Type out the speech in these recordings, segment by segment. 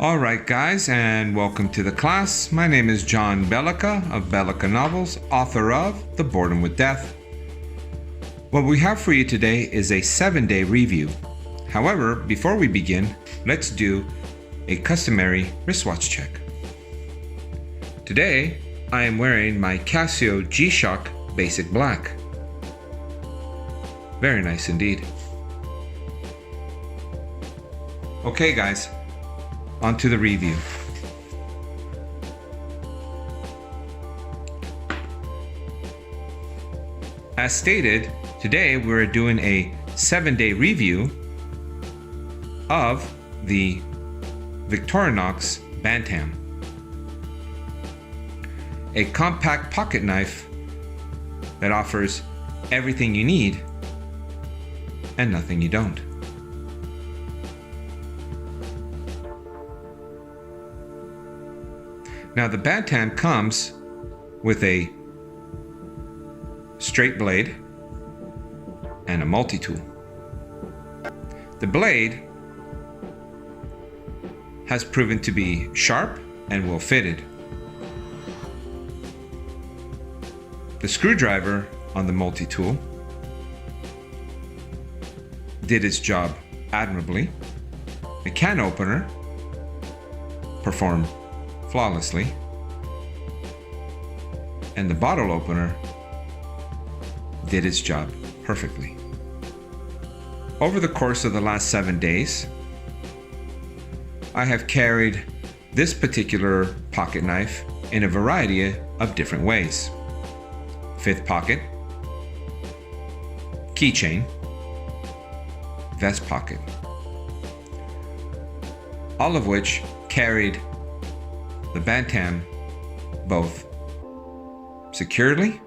Alright guys, and welcome to the class. My name is John Belica of Belica Novels, author of The Boredom with Death. What we have for you today is a 7-day review. However, before we begin, let's do a customary wristwatch check. Today, I am wearing my Casio G-Shock Basic Black. Very nice indeed. Okay guys, on to the review. As stated, today we're doing a 7-day review of the Victorinox Bantam, a compact pocket knife that offers everything you need and nothing you don't. Now the Bantam comes with a straight blade and a multi-tool. The blade has proven to be sharp and well fitted. The screwdriver on the multi-tool did its job admirably. The can opener performed flawlessly, and the bottle opener did its job perfectly. Over the course of the last 7 days, I have carried this particular pocket knife in a variety of different ways. Fifth pocket, keychain, vest pocket, all of which carried the Bantam both securely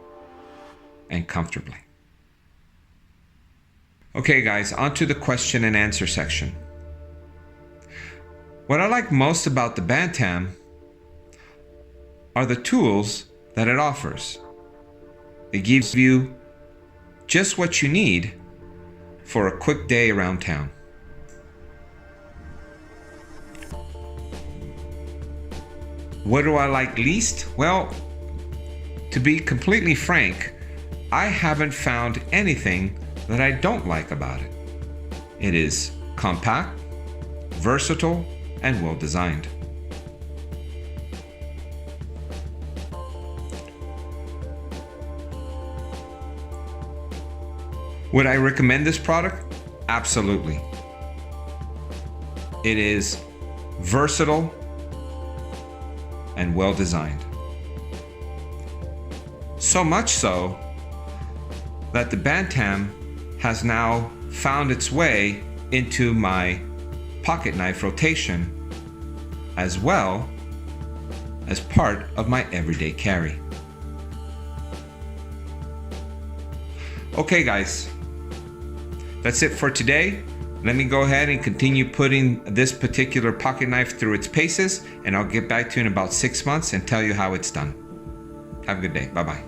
and comfortably. Okay guys, on to the question and answer section. What I like most about the Bantam are the tools that it offers. It gives you just what you need for a quick day around town. What do I like least? Well, to be completely frank, I haven't found anything that I don't like about it. It is compact, versatile, and well designed. Would I recommend this product? Absolutely. It is versatile and well designed. So much so that the Bantam has now found its way into my pocket knife rotation as well as part of my everyday carry. Okay guys, that's it for today. Let me go ahead and continue putting this particular pocket knife through its paces, and I'll get back to you in about 6 months and tell you how it's done. Have a good day. Bye-bye.